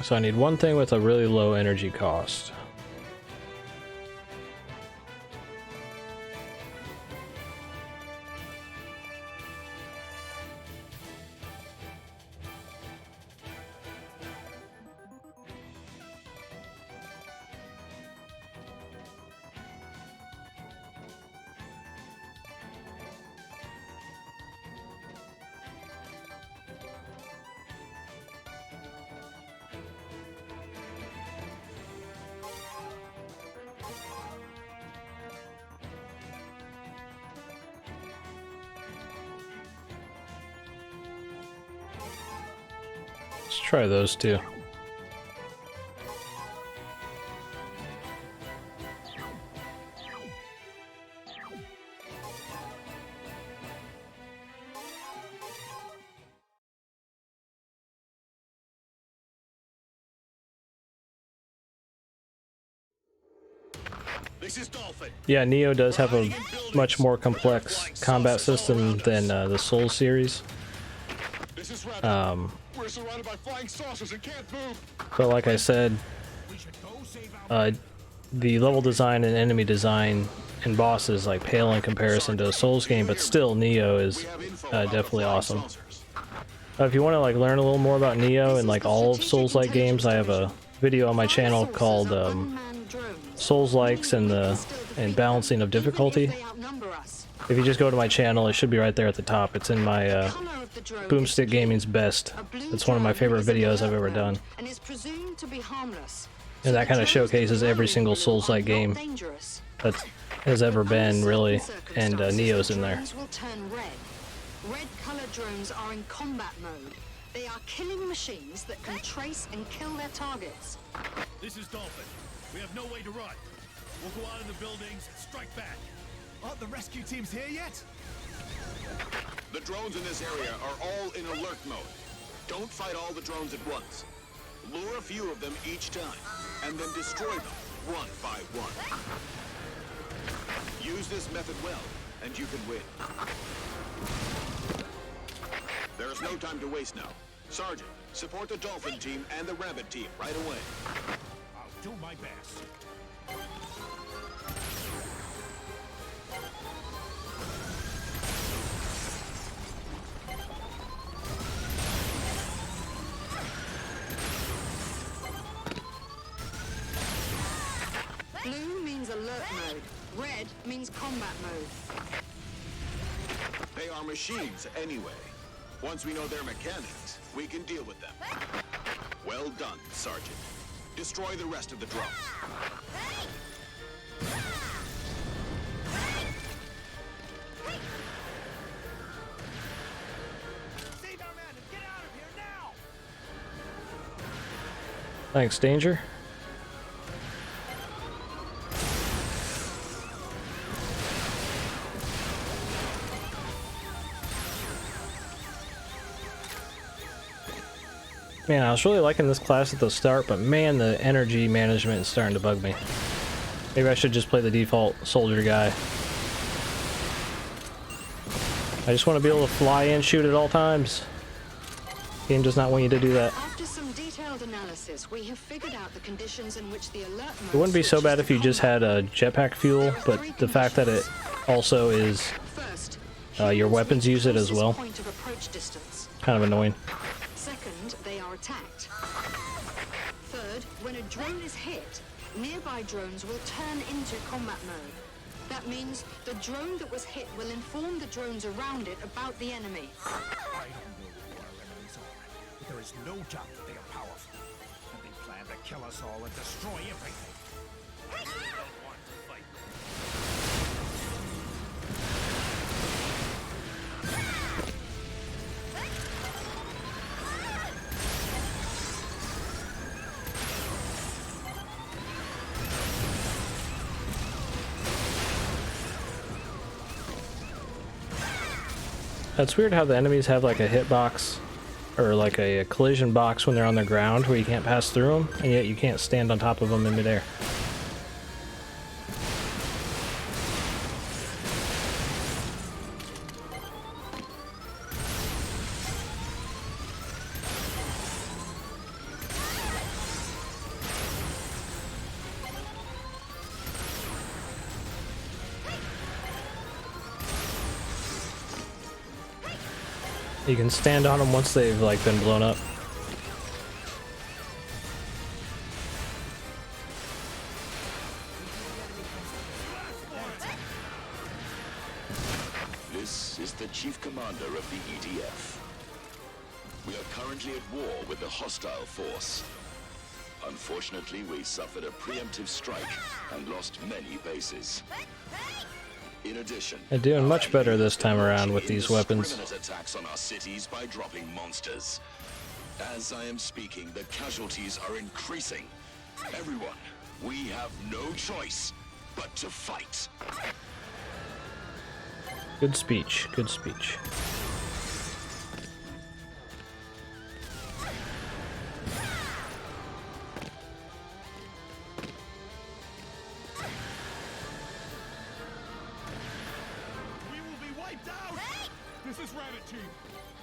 So I need one thing with a really low energy cost. Let's try those two. This is Dolphin. Yeah, Neo does have a much more complex combat system than the Souls series. This is Rabbit. We're surrounded by flying saucers and can't move. But like I said, the level design and enemy design and bosses like pale in comparison to a Souls game, but still Neo is definitely awesome. If you want to like learn a little more about Neo and like all of Souls-like games, I have a video on my channel called Souls-likes and balancing of difficulty. If you just go to my channel, it should be right there at the top. It's in my Boomstick Gaming's Best. It's one of my favorite videos I've ever done. And that kind of showcases every single Souls-like game that has ever been, really, and Neo's in there. Red-colored drones are in combat mode. They are killing machines that can trace and kill their targets. This is Dolphin. We have no way to run. We'll go out in the buildings and strike back. Aren't the rescue teams here yet? The drones in this area are all in alert mode. Don't fight all the drones at once. Lure a few of them each time, and then destroy them one by one. Use this method well, and you can win. There is no time to waste now. Sergeant, support the Dolphin team and the Rabbit team right away. I'll do my best. Blue means alert mode. Red means combat mode. They are machines anyway. Once we know their mechanics, we can deal with them. Well done, Sergeant. Destroy the rest of the drones. Save our men and get out of here now! Thanks, Danger. Man, I was really liking this class at the start, but man, the energy management is starting to bug me. Maybe I should just play the default soldier guy. I just want to be able to fly and shoot at all times. Game does not want you to do that. After some detailed analysis, we have figured out the conditions in which the alert mode It wouldn't be so bad if you just had a jetpack fuel, but the fact that it also is First, your weapons use it as well. point of approach distance. Kind of annoying. Second, they are attacked. Third, when a drone is hit, nearby drones will turn into combat mode. That means the drone that was hit will inform the drones around it about the enemy. I don't know who our enemies are, but there is no doubt that they are powerful. And they plan to kill us all and destroy everything. I don't want to fight. It's weird how the enemies have like a hitbox or like a collision box when they're on the ground where you can't pass through them, and yet you can't stand on top of them in midair. You can stand on them once they've like been blown up. This is the Chief Commander of the EDF. We are currently at war with the hostile force. Unfortunately, we suffered a preemptive strike and lost many bases. In addition, They're doing much better this time around with these weapons. attacks on our cities by dropping monsters. As I am speaking, the casualties are increasing. Everyone, we have no choice but to fight. Good speech, good speech. We will be wiped out! This is Rabbit Team.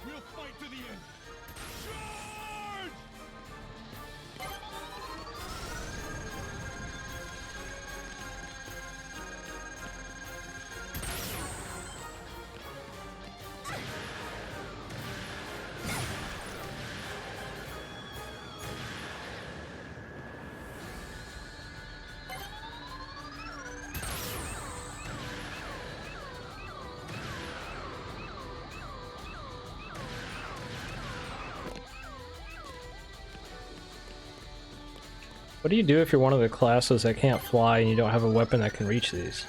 We'll fight to the end. Charge! What do you do if you're one of the classes that can't fly and you don't have a weapon that can reach these?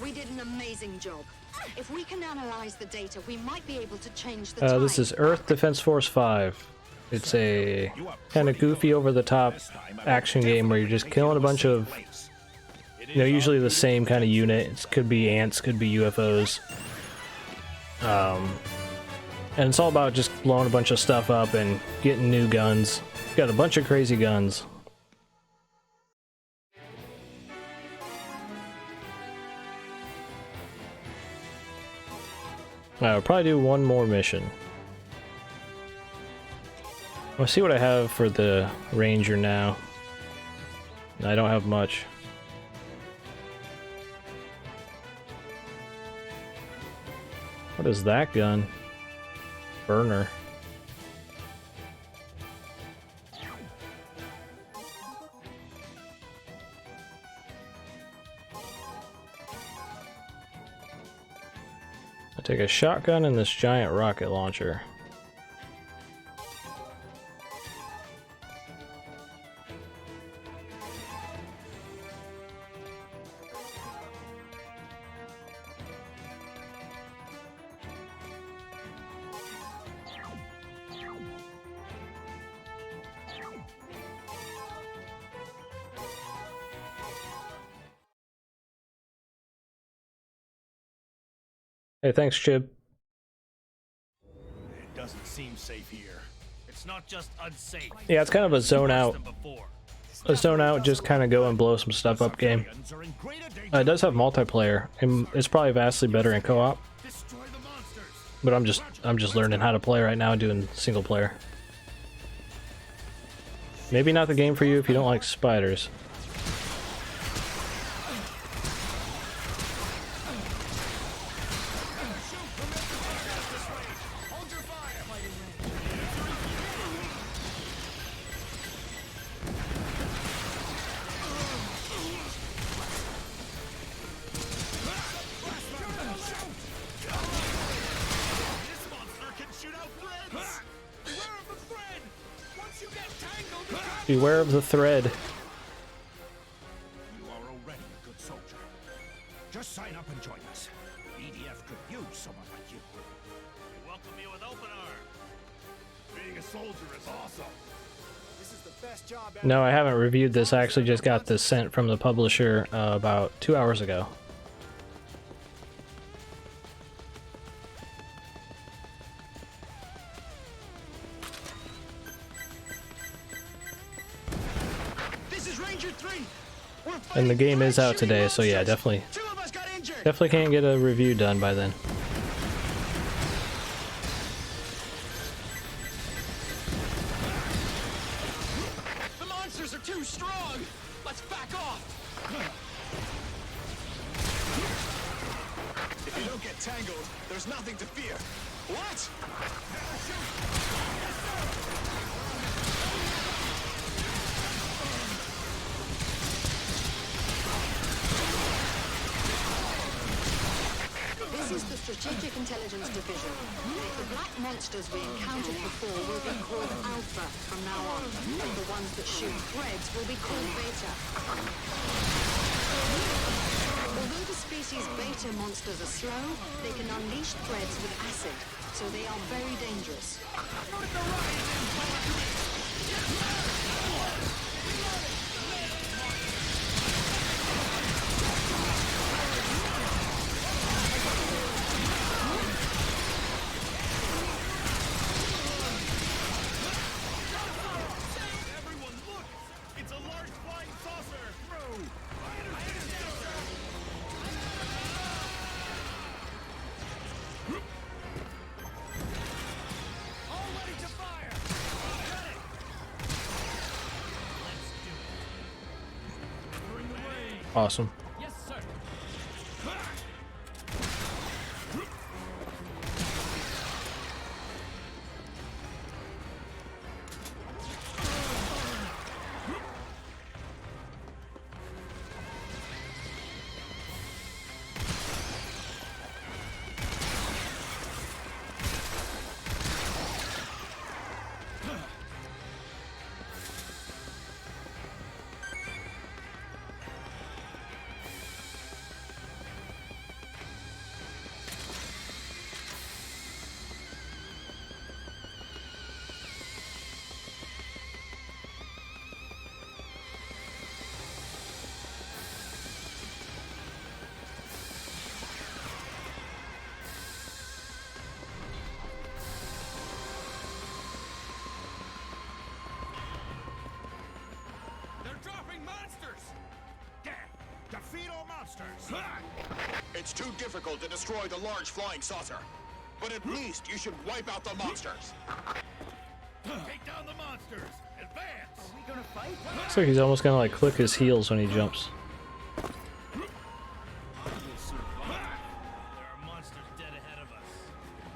We did an amazing job. If we can analyze the data, we might be able to change the tide. This is Earth Defense Force 5. It's a kind of goofy, over-the-top action game where you're just killing a bunch of, you know, usually the same kind of unit. It could be ants, could be UFOs. And it's all about just blowing a bunch of stuff up and getting new guns. Got a bunch of crazy guns. I'll probably do one more mission. I'll see what I have for the Ranger now. I don't have much. What is that gun? Burner. I take a shotgun and this giant rocket launcher. Hey, thanks, Chib. It doesn't seem safe here. It's not just unsafe. Yeah, it's kind of a zone out. A zone out, just kind of go and blow some stuff up game. It does have multiplayer, and it's probably vastly better in co-op. But I'm just learning how to play right now, doing single player. Maybe not the game for you if you don't like spiders. Beware of the thread. You are already a good soldier. Just sign up and join us. EDF could use someone like you. We welcome you with open arms. Being a soldier is awesome. This is the best job ever. No, I haven't reviewed this. I actually just got this sent from the publisher about 2 hours ago. This is Ranger 3. And the game is out today, so yeah, definitely can't get a review done by then. The monsters are too strong! Let's back off! If you don't get tangled, there's nothing to fear. What? This is the Strategic Intelligence Division. The black monsters we encountered before will be called Alpha from now on. And the ones that shoot threads will be called Beta. Although the species Beta monsters are slow, they can unleash threads with acid, so they are very dangerous. Everyone look! It's a large flying saucer! All ready to fire! Ready! Let's do it. Bring the way! Awesome. Yes, sir! They're dropping monsters! Defeat all monsters! It's too difficult to destroy the large flying saucer. But at least you should wipe out the monsters. Take down the monsters! Advance! Are we gonna fight? Looks like he's almost gonna like click his heels when he jumps. There are monsters dead ahead of us.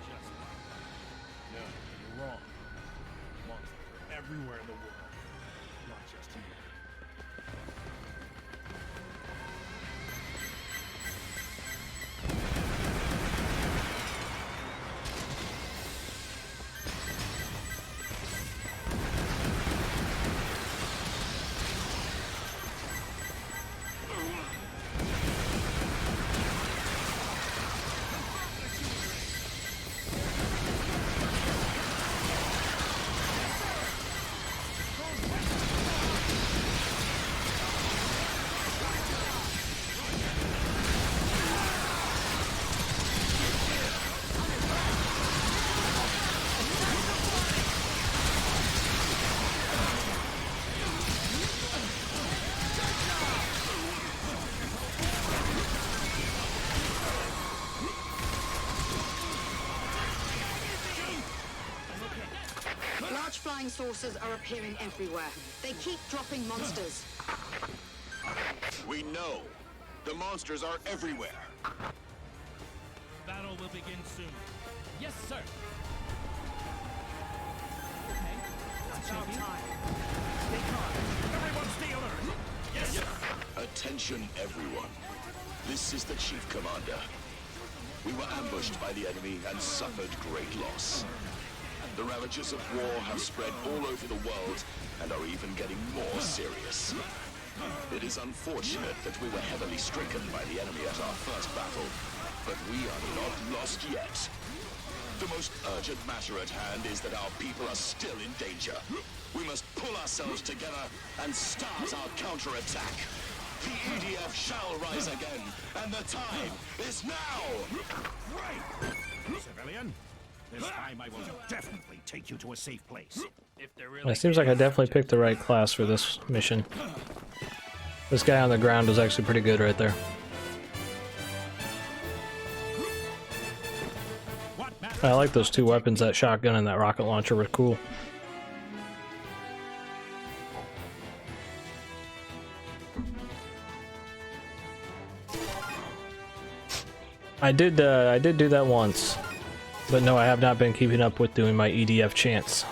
Just no, you're wrong. Monsters are everywhere in the world, not just here. Large flying saucers are appearing everywhere. They keep dropping monsters. We know. The monsters are everywhere. Battle will begin soon. Yes, sir! Okay. It's about time. Stay calm. Everyone stay alert. Yes, sir. Attention, everyone. This is the Chief Commander. We were ambushed by the enemy and suffered great loss. The ravages of war have spread all over the world and are even getting more serious. It is unfortunate that we were heavily stricken by the enemy at our first battle, but we are not lost yet. The most urgent matter at hand is that our people are still in danger. We must pull ourselves together and start our counterattack. The EDF shall rise again, and the time is now! Right! Civilian, this time I will definitely take you to a safe place. If they're really It seems like I definitely picked the right class for this mission. This guy on the ground was actually pretty good right there. I like those two weapons, that shotgun and that rocket launcher were cool. I did do that once, but no, I have not been keeping up with doing my EDF chants.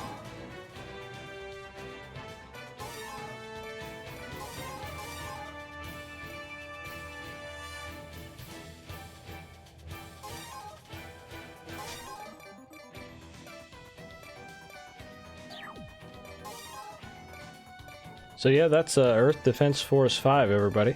So yeah, that's Earth Defense Force 5, everybody.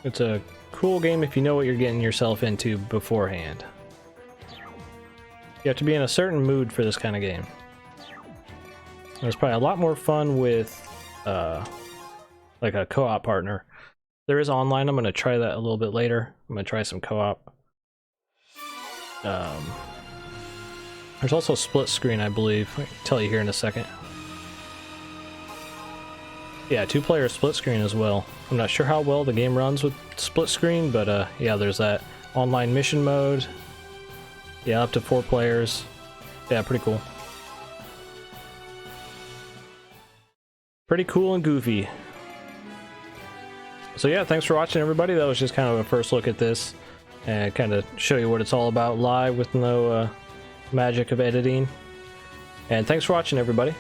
It's a cool game if you know what you're getting yourself into beforehand. You have to be in a certain mood for this kind of game. There's probably a lot more fun with like a co-op partner. There is online. I'm going to try that a little bit later. I'm going to try some co-op. There's also split screen, I believe. I can tell you here in a second. Yeah, 2-player split screen as well. I'm not sure how well the game runs with split screen, but yeah, there's that online mission mode. Yeah, up to 4 players. Yeah, pretty cool. Pretty cool and goofy. So yeah, thanks for watching, everybody. That was just kind of a first look at this and kind of show you what it's all about live with no magic of editing. And thanks for watching, everybody.